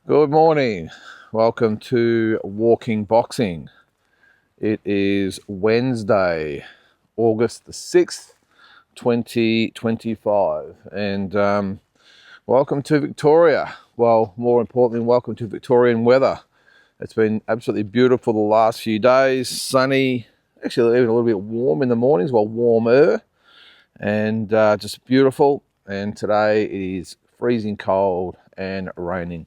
Good morning. Welcome to Walking Boxing. It is Wednesday, August the 6th, 2025. And welcome to Victoria. Well, more importantly, welcome to Victorian weather. It's been absolutely beautiful the last few days. Sunny, actually even a little bit warm in the mornings, well, warmer, and just beautiful. And today it is freezing cold and raining.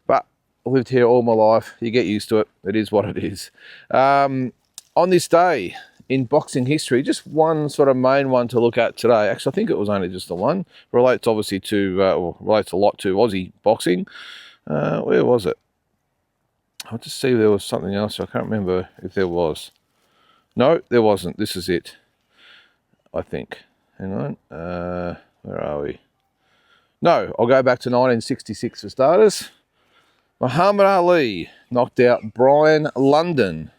But I've lived here all my life. You get used to it. It is what it is. On this day in boxing history, just one sort of main one to look at today. Actually, I think it was only just the one. Relates obviously to, relates a lot to Aussie boxing. Where was it? I'll just see if there was something else. I can't remember if there was. No, there wasn't. This is it, I think. Hang on. Where are we? No, I'll go back to 1966 for starters. Muhammad Ali knocked out Brian London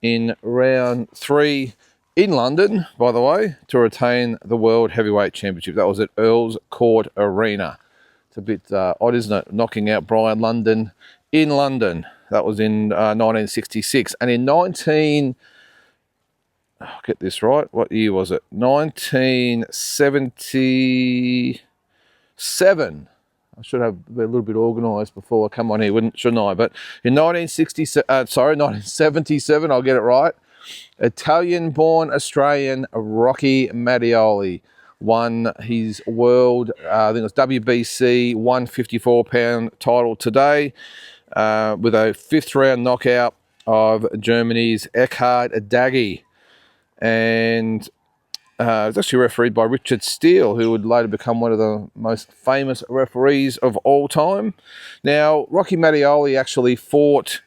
in round 3 in London, by the way, to retain the World Heavyweight Championship. That was at Earls Court Arena. It's a bit odd, isn't it? Knocking out Brian London in London. That was in 1966. And in I'll get this right. What year was it? 1977. I should have been a little bit organised before I come on here, shouldn't I? But in 1977, I'll get it right. Italian-born Australian Rocky Mattioli won his world, I think it was WBC 154-pound title today with a fifth-round knockout of Germany's Eckhard Daggy. And it was actually refereed by Richard Steele, who would later become one of the most famous referees of all time. Now, Rocky Mattioli actually fought,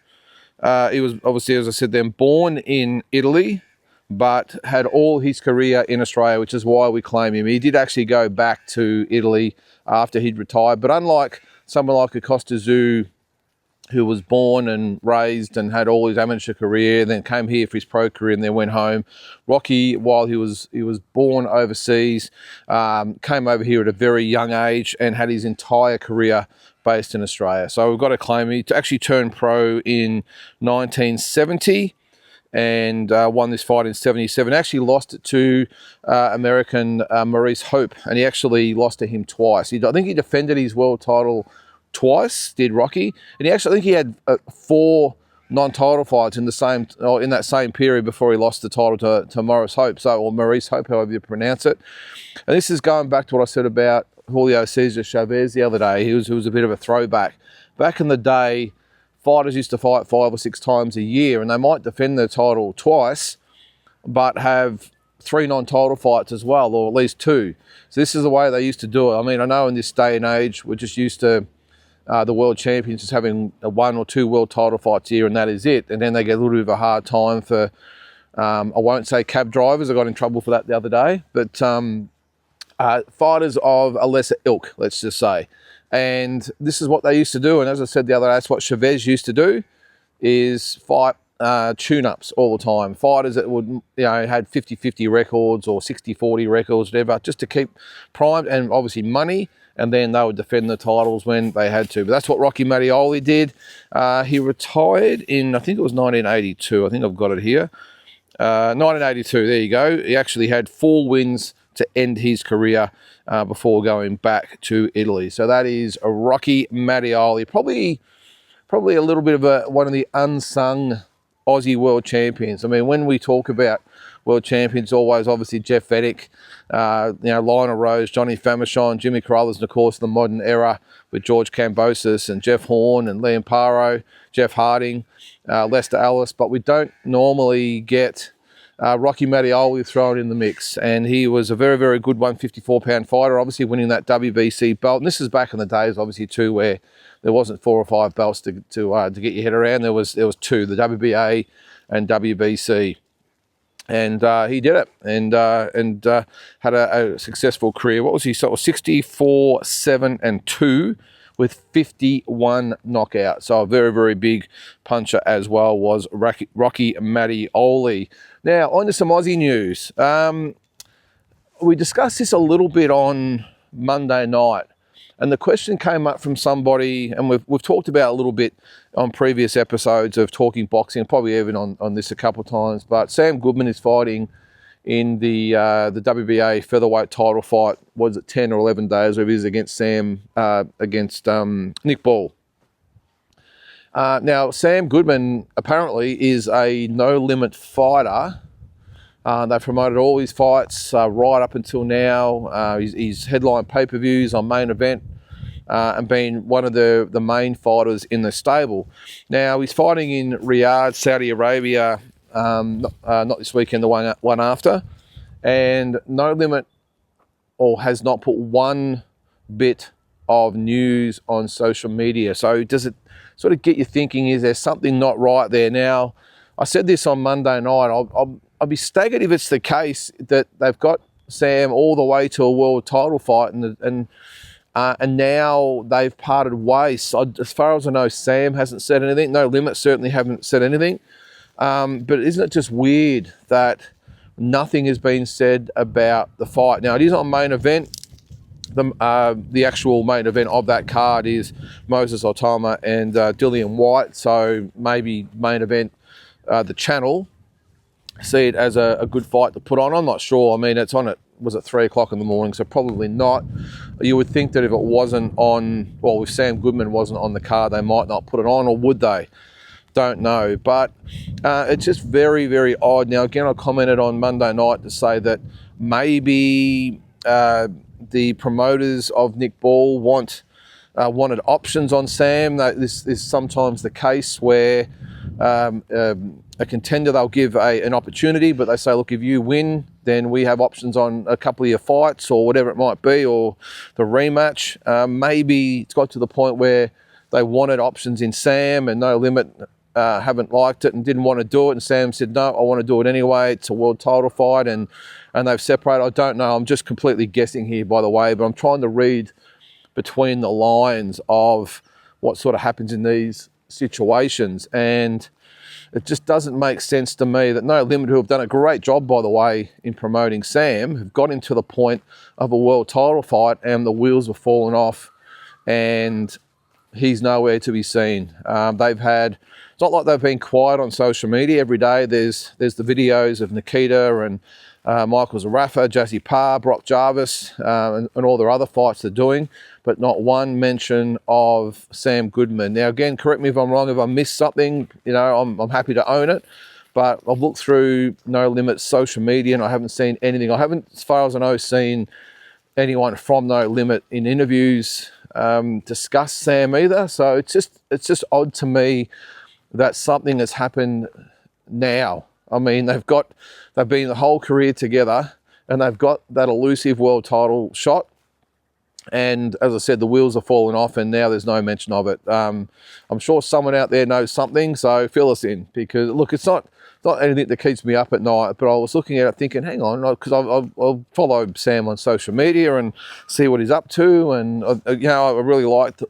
he was obviously, as I said then, born in Italy, but had all his career in Australia, which is why we claim him. He did actually go back to Italy after he'd retired, but unlike someone like Acosta Tszyu, who was born and raised and had all his amateur career, then came here for his pro career and then went home. Rocky, while he was born overseas, came over here at a very young age and had his entire career based in Australia. So we've got to claim he actually turned pro in 1970 and won this fight in 77. Actually lost it to American Maurice Hope, and he actually lost to him twice. I think he defended his world title twice, did Rocky, and I think he had 4 non-title fights in that same period before he lost the title to Maurice Hope, or Maurice Hope, however you pronounce it. And this is going back to what I said about Julio Cesar Chavez the other day. He was a bit of a throwback. Back in the day, fighters used to fight 5 or 6 times a year, and they might defend their title twice, but have 3 non-title fights as well, or at least 2. So this is the way they used to do it. I mean, I know in this day and age, we're just used to the world champions just having 1 or 2 world title fights a year, and that is it. And then they get a little bit of a hard time for, I won't say cab drivers, I got in trouble for that the other day, but fighters of a lesser ilk, let's just say. And this is what they used to do. And as I said the other day, that's what Chavez used to do, is fight tune-ups all the time. Fighters that would, had 50-50 records or 60-40 records, whatever, just to keep primed and obviously money, and then they would defend the titles when they had to. But that's what Rocky Mattioli did. He retired in, I think it was 1982. I think I've got it here. 1982, there you go. He actually had 4 wins to end his career before going back to Italy. So that is a Rocky Mattioli, probably a little bit of one of the unsung Aussie world champions. I mean, when we talk about world champions, always obviously Jeff Fenech, Lionel Rose, Johnny Famechon, Jimmy Carrollers, and of course the modern era with George Kambosos and Jeff Horn and Liam Paro, Jeff Harding, Lester Ellis, but we don't normally get Rocky Mattioli thrown in the mix. And he was a very, very good 154-pound fighter, obviously winning that WBC belt. And this is back in the days, obviously, too, where there wasn't 4 or 5 belts to get your head around. There was 2, the WBA and WBC. And he did it and had a successful career. What was he? So it was 64, 7, and 2 with 51 knockouts. So a very, very big puncher as well was Rocky Mattioli. Now, on to some Aussie news. We discussed this a little bit on Monday night And the question came up from somebody, and we've talked about a little bit on previous episodes of Talking Boxing, probably even on this a couple of times, but Sam Goodman is fighting in the WBA featherweight title fight, was it 10 or 11 days, where it is against Nick Ball. Now, Sam Goodman apparently is a no-limit fighter. They've promoted all his fights right up until now. He's headlined pay-per-views on Main Event and been one of the main fighters in the stable. Now, he's fighting in Riyadh, Saudi Arabia, not this weekend, the one after. And No Limit has not put one bit of news on social media. So does it sort of get you thinking, is there something not right there? Now, I said this on Monday night, I'd be staggered if it's the case that they've got Sam all the way to a world title fight and now they've parted ways. As far as I know, Sam hasn't said anything. No Limit certainly haven't said anything. But isn't it just weird that nothing has been said about the fight? Now, it is on Main Event. The actual main event of that card is Moses Otama and Dillian White. So maybe Main Event, the channel, see it as a good fight to put on. I'm not sure. I mean, it's on at, was it 3 o'clock in the morning? So probably not. You would think that if it wasn't on, well, if Sam Goodman wasn't on the card, they might not put it on, or would they? Don't know. But it's just very, very odd. Now, again, I commented on Monday night to say that maybe the promoters of Nick Ball wanted options on Sam. This is sometimes the case where a contender, they'll give an opportunity, but they say, look, if you win, then we have options on a couple of your fights or whatever it might be, or the rematch. Maybe it's got to the point where they wanted options in Sam and No Limit haven't liked it and didn't want to do it. And Sam said, no, I want to do it anyway. It's a world title fight, and they've separated. I don't know. I'm just completely guessing here, by the way, but I'm trying to read between the lines of what sort of happens in these situations. And it just doesn't make sense to me that No Limit, who have done a great job, by the way, in promoting Sam, have got him to the point of a world title fight and the wheels have fallen off and he's nowhere to be seen. It's not like they've been quiet on social media. Every day there's the videos of Nikita and Michael Zarafa, Jazzy Parr, Brock Jarvis, and all their other fights they're doing, but not one mention of Sam Goodman. Now, again, correct me if I'm wrong, if I missed something, I'm happy to own it, but I've looked through No Limit's social media and I haven't seen anything. I haven't, as far as I know, seen anyone from No Limit in interviews discuss Sam either. So it's just odd to me that something has happened now. I mean, they've been the whole career together and they've got that elusive world title shot. And as I said, the wheels are falling off and now there's no mention of it. I'm sure someone out there knows something, so fill us in, because look, it's not anything that keeps me up at night, but I was looking at it thinking, hang on, because I'll follow Sam on social media and see what he's up to. And, I really liked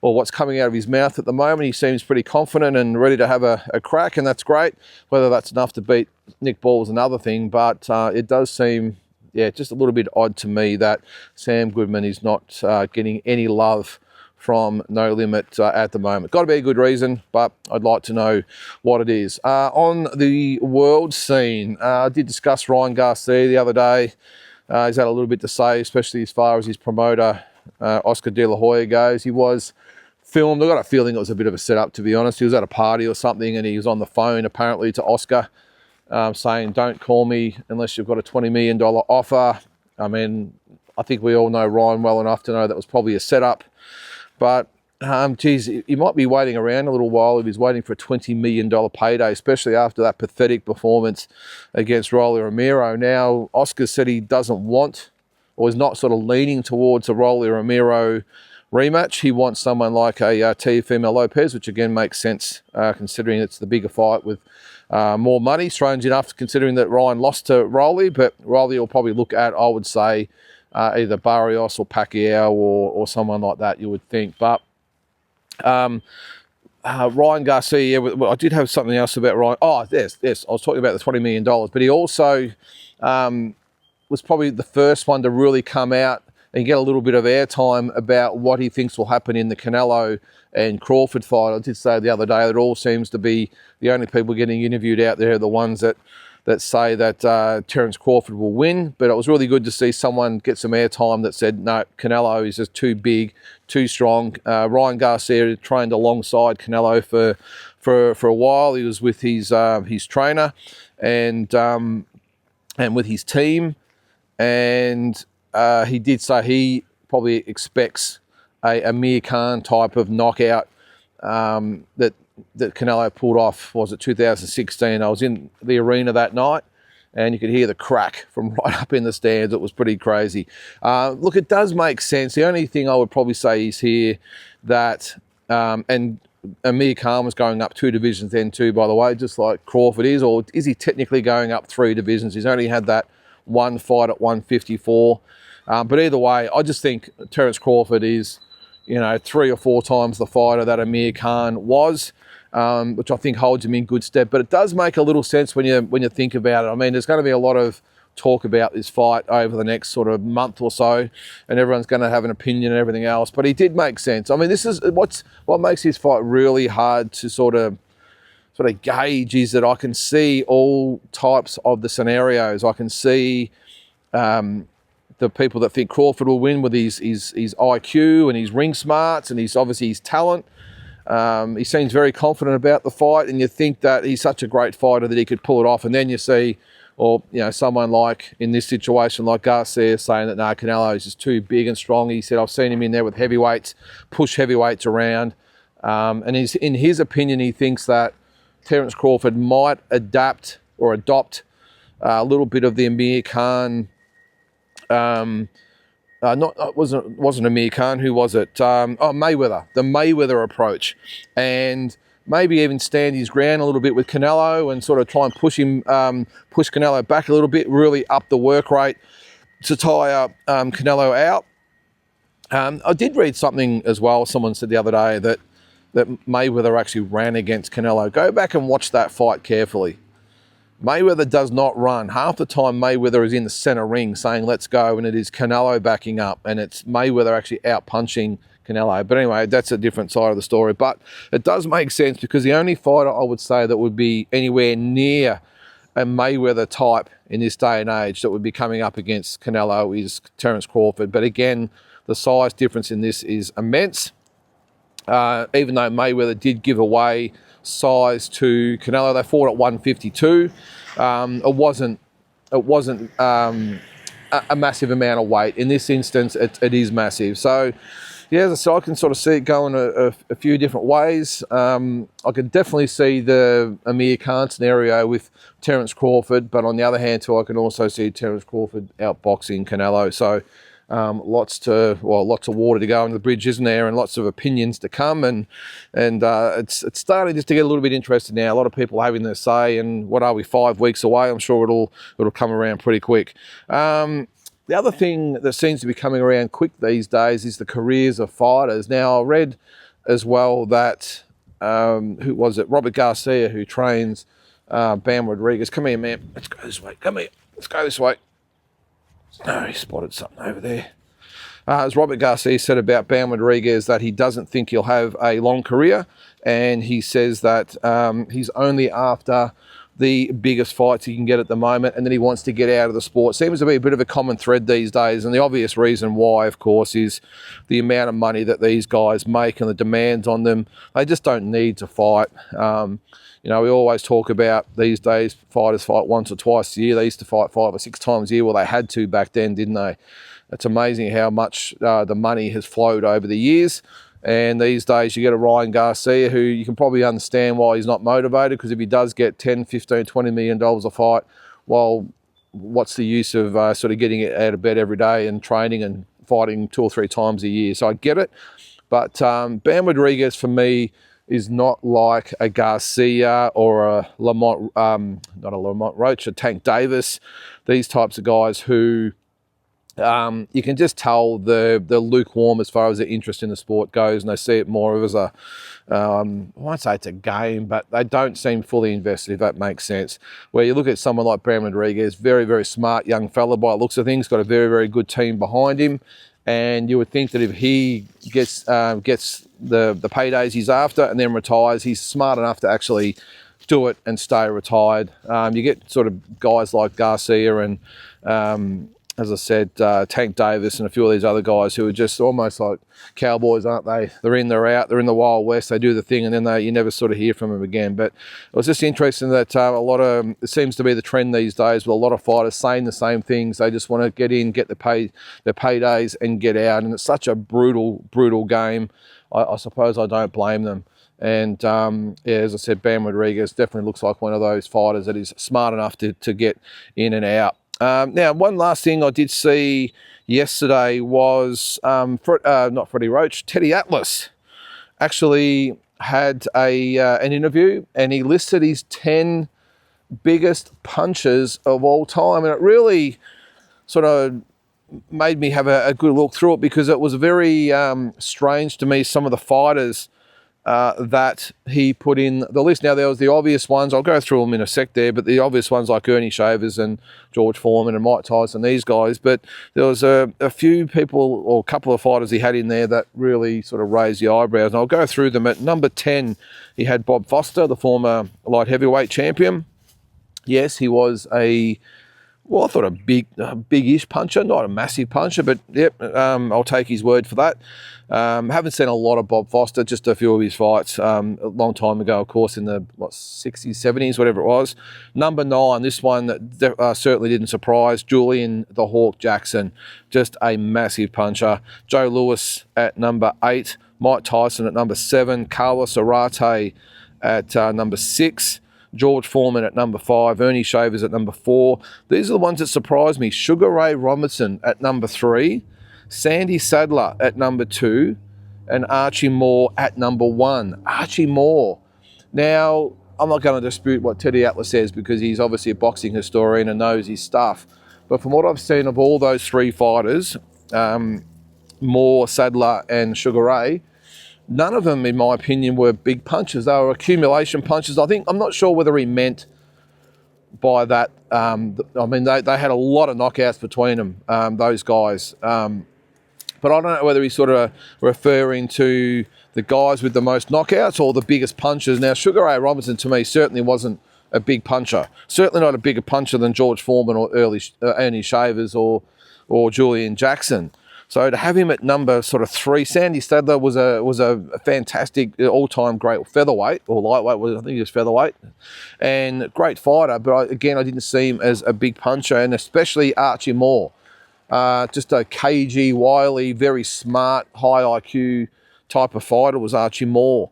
what's coming out of his mouth at the moment. He seems pretty confident and ready to have a crack, and that's great. Whether that's enough to beat Nick Ball is another thing, but it does seem, just a little bit odd to me that Sam Goodman is not getting any love from No Limit at the moment. Got to be a good reason, but I'd like to know what it is. On the world scene, I did discuss Ryan Garcia the other day. He's had a little bit to say, especially as far as his promoter, Oscar De La Hoya, goes. He was filmed. I got a feeling it was a bit of a setup, to be honest. He was at a party or something and he was on the phone apparently to Oscar, saying, don't call me unless you've got a $20 million offer. I mean, I think we all know Ryan well enough to know that was probably a setup. But, he might be waiting around a little while if he's waiting for a $20 million payday, especially after that pathetic performance against Rolly Romero. Now, Oscar said he doesn't want, or is not sort of leaning towards a Rolly Romero rematch. He wants someone like a Teofimo Lopez, which again makes sense considering it's the bigger fight with more money. Strange enough, considering that Ryan lost to Rolly, but Rolly will probably look at, I would say, either Barrios or Pacquiao or someone like that, you would think. But Ryan Garcia, I did have something else about Ryan. Oh, yes. I was talking about the $20 million, but he also was probably the first one to really come out and get a little bit of airtime about what he thinks will happen in the Canelo and Crawford fight. I did say the other day that it all seems to be the only people getting interviewed out there are the ones that say that Terence Crawford will win. But it was really good to see someone get some airtime that said, no, Canelo is just too big, too strong. Ryan Garcia trained alongside Canelo for a while. He was with his trainer and with his team. And he did say he probably expects a Amir Khan type of knockout that Canelo pulled off. Was it 2016? I was in the arena that night, and you could hear the crack from right up in the stands. It was pretty crazy. Look, it does make sense. The only thing I would probably say is here that, and Amir Khan was going up 2 divisions then too, by the way, just like Crawford is, or is he technically going up 3 divisions? He's only had that one fight at 154. But either way, I just think Terence Crawford is, 3 or 4 times the fighter that Amir Khan was, which I think holds him in good stead. But it does make a little sense when you think about it. I mean, there's going to be a lot of talk about this fight over the next sort of month or so, and everyone's going to have an opinion and everything else. But he did make sense. I mean, this is what makes his fight really hard to sort of gauge is that I can see all types of the scenarios. I can see the people that think Crawford will win with his IQ and his ring smarts and his talent. He seems very confident about the fight, and you think that he's such a great fighter that he could pull it off. And then you see, someone like in this situation like Garcia saying that Canelo is just too big and strong. He said, I've seen him in there with heavyweights, push heavyweights around. And in his opinion, he thinks that Terence Crawford might adapt or adopt a little bit of the Amir Khan. Wasn't Amir Khan. Who was it? Mayweather. The Mayweather approach, and maybe even stand his ground a little bit with Canelo and sort of try and push Canelo back a little bit, really up the work rate to tire Canelo out. I did read something as well. Someone said the other day that Mayweather actually ran against Canelo. Go back and watch that fight carefully. Mayweather does not run. Half the time Mayweather is in the center ring saying, let's go, and it is Canelo backing up, and it's Mayweather actually out-punching Canelo. But anyway, that's a different side of the story. But it does make sense because the only fighter I would say that would be anywhere near a Mayweather type in this day and age that would be coming up against Canelo is Terence Crawford. But again, the size difference in this is immense. Even though Mayweather did give away size to Canelo, they fought at 152. It wasn't a massive amount of weight. In this instance, it is massive. So, yeah, as I said, I can sort of see it going a few different ways. I could definitely see the Amir Khan scenario with Terence Crawford, but on the other hand, too, I can also see Terence Crawford outboxing Canelo. So, lots of water to go under the bridge, isn't there? And lots of opinions to come, and it's starting just to get a little bit interested now. A lot of people having their say, and what are we, 5 weeks away? I'm sure it'll come around pretty quick. The other thing that seems to be coming around quick these days is the careers of fighters. Now, I read as well that who was it? Robert Garcia, who trains Bam Rodriguez. Come here, man. Let's go this way. Come here. Let's go this way. Oh, he spotted something over there. As Robert Garcia said about Bam Rodriguez, that he doesn't think he'll have a long career, and he says that he's only after the biggest fights he can get at the moment, and then he wants to get out of the sport. Seems to be a bit of a common thread these days, and the obvious reason why, of course, is the amount of money that these guys make and the demands on them. They just don't need to fight. We always talk about these days fighters fight once or twice a year. They used to fight 5 or 6 times a year. Well, they had to back then, didn't they? It's amazing how much the money has flowed over the years. And these days you get a Ryan Garcia who you can probably understand why he's not motivated, because if he does get 10, 15, $20 million a fight, well, what's the use of sort of getting out of bed every day and training and fighting 2 or 3 times a year? So I get it. But Bam Rodriguez for me is not like a Garcia or a Lamont, not a Lamont Roach, a Tank Davis, these types of guys who you can just tell they're lukewarm as far as their interest in the sport goes, and they see it more as a, I won't say it's a game, but they don't seem fully invested, if that makes sense. Where you look at someone like Bam Rodriguez, very, very smart young fella by the looks of things, got a very, very good team behind him. And you would think that if he gets the paydays he's after and then retires, he's smart enough to actually do it and stay retired. You get sort of guys like Garcia and, as I said, Tank Davis and a few of these other guys who are just almost like cowboys, aren't they? They're in, they're out, they're in the Wild West, they do the thing, and then you never sort of hear from them again. But it was just interesting that it seems to be the trend these days with a lot of fighters saying the same things. They just want to get in, get their paydays and get out. And it's such a brutal game. I suppose I don't blame them. And as I said, Bam Rodriguez definitely looks like one of those fighters that is smart enough to get in and out. Now, one last thing I did see yesterday was not Freddie Roach, Teddy Atlas actually had an interview, and he listed his 10 biggest punches of all time, and it really sort of made me have a good look through it, because it was very strange to me, some of the fighters that he put in the list. Now, there was the obvious ones. I'll go through them in a sec there, but the obvious ones like Ernie Shavers and George Foreman and Mike Tyson, these guys. But there was a few people, or a couple of fighters he had in there that really sort of raised the eyebrows. And I'll go through them. At number 10, he had Bob Foster, the former light heavyweight champion. Yes, he was I thought a big-ish puncher, not a massive puncher, but yep, I'll take his word for that. Haven't seen a lot of Bob Foster, just a few of his fights a long time ago, of course, in the 60s, 70s, whatever it was. Number 9, this one certainly didn't surprise, Julian the Hawk Jackson, just a massive puncher. Joe Louis at number 8, Mike Tyson at number 7, Carlos Arate at number 6, George Foreman at number 5, Ernie Shavers at number 4. These are the ones that surprised me. Sugar Ray Robinson at number 3, Sandy Sadler at number 2, and Archie Moore at number 1. Archie Moore. Now, I'm not going to dispute what Teddy Atlas says, because he's obviously a boxing historian and knows his stuff. But from what I've seen of all those 3 fighters, Moore, Sadler, and Sugar Ray, none of them, in my opinion, were big punches. They were accumulation punches. I'm not sure whether he meant by that. I mean, they had a lot of knockouts between them, those guys. But I don't know whether he's sort of referring to the guys with the most knockouts or the biggest punches. Now, Sugar Ray Robinson, to me, certainly wasn't a big puncher. Certainly not a bigger puncher than George Foreman or Ernie Shavers or Julian Jackson. So to have him at number sort of 3, Sandy Sadler was a fantastic all-time great featherweight or lightweight. I think he was featherweight, and great fighter. But I didn't see him as a big puncher, and especially Archie Moore, just a cagey, wily, very smart, high IQ type of fighter was Archie Moore,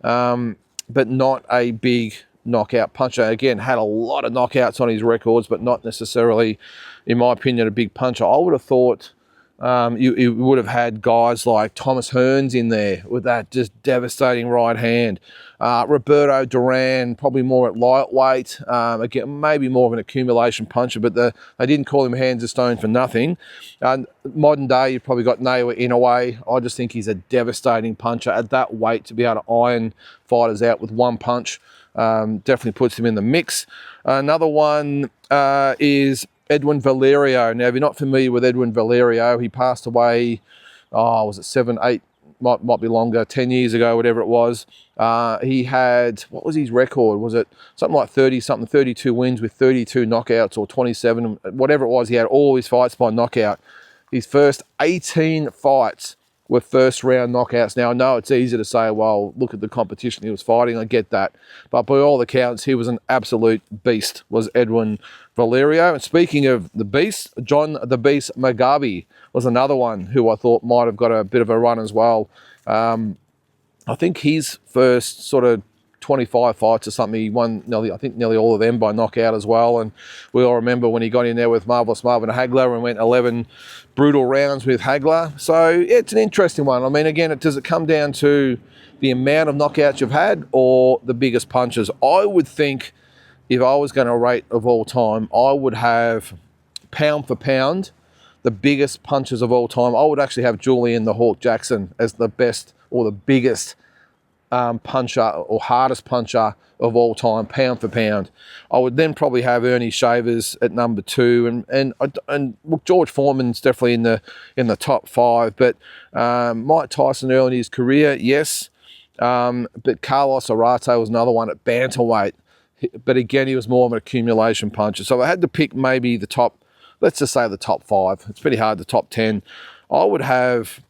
but not a big knockout puncher. Again, had a lot of knockouts on his records, but not necessarily, in my opinion, a big puncher. I would have thought. You would have had guys like Thomas Hearns in there with that just devastating right hand. Roberto Duran, probably more at lightweight. Again, maybe more of an accumulation puncher, but they didn't call him Hands of Stone for nothing. Modern day, you've probably got Naoya Inoue. I just think he's a devastating puncher at that weight to be able to iron fighters out with one punch. Definitely puts him in the mix. Another one is Edwin Valerio. Now, if you're not familiar with Edwin Valerio, he passed away, was it 7, 8, might be longer, 10 years ago, whatever it was. He had, what was his record? Was it something like 32 wins with 32 knockouts, or 27, whatever it was. He had all his fights by knockout. His first 18 fights were first round knockouts. Now, I know it's easy to say, well, look at the competition he was fighting. I get that. But by all accounts, he was an absolute beast, was Edwin Valerio. And speaking of the beast, John the Beast Mugabe was another one who I thought might have got a bit of a run as well. I think his first sort of 25 fights or something, he won nearly all of them by knockout as well. And we all remember when he got in there with Marvelous Marvin Hagler and went 11 brutal rounds with Hagler. So it's an interesting one. I mean, again, does it come down to the amount of knockouts you've had or the biggest punches? I would think if I was going to rate of all time, I would have, pound for pound, the biggest punches of all time. I would actually have Julian the Hawk Jackson as the best or the biggest puncher or hardest puncher of all time, pound for pound. I would then probably have Ernie Shavers at number 2, and look, George Foreman's definitely in the top 5. But Mike Tyson early in his career, yes, but Carlos Arate was another one at bantamweight. But again, he was more of an accumulation puncher. So I had to pick maybe the top, let's just say the top 5. It's pretty hard, the top 10. I would have,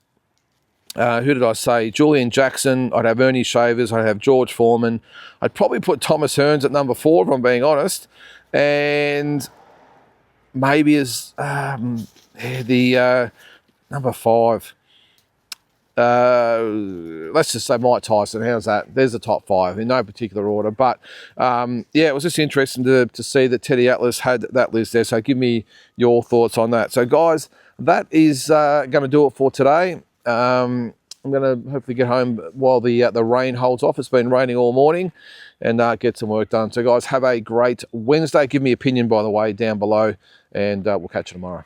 who did I say? Julian Jackson. I'd have Ernie Shavers. I'd have George Foreman. I'd probably put Thomas Hearns at number 4, if I'm being honest. And maybe as the number 5. Let's just say Mike Tyson. How's that? There's the top 5 in no particular order. But yeah, it was just interesting to see that Teddy Atlas had that list there. So give me your thoughts on that. So guys, that is going to do it for today. I'm going to hopefully get home while the rain holds off. It's been raining all morning, and get some work done. So guys, have a great Wednesday. Give me your opinion, by the way, down below, and we'll catch you tomorrow.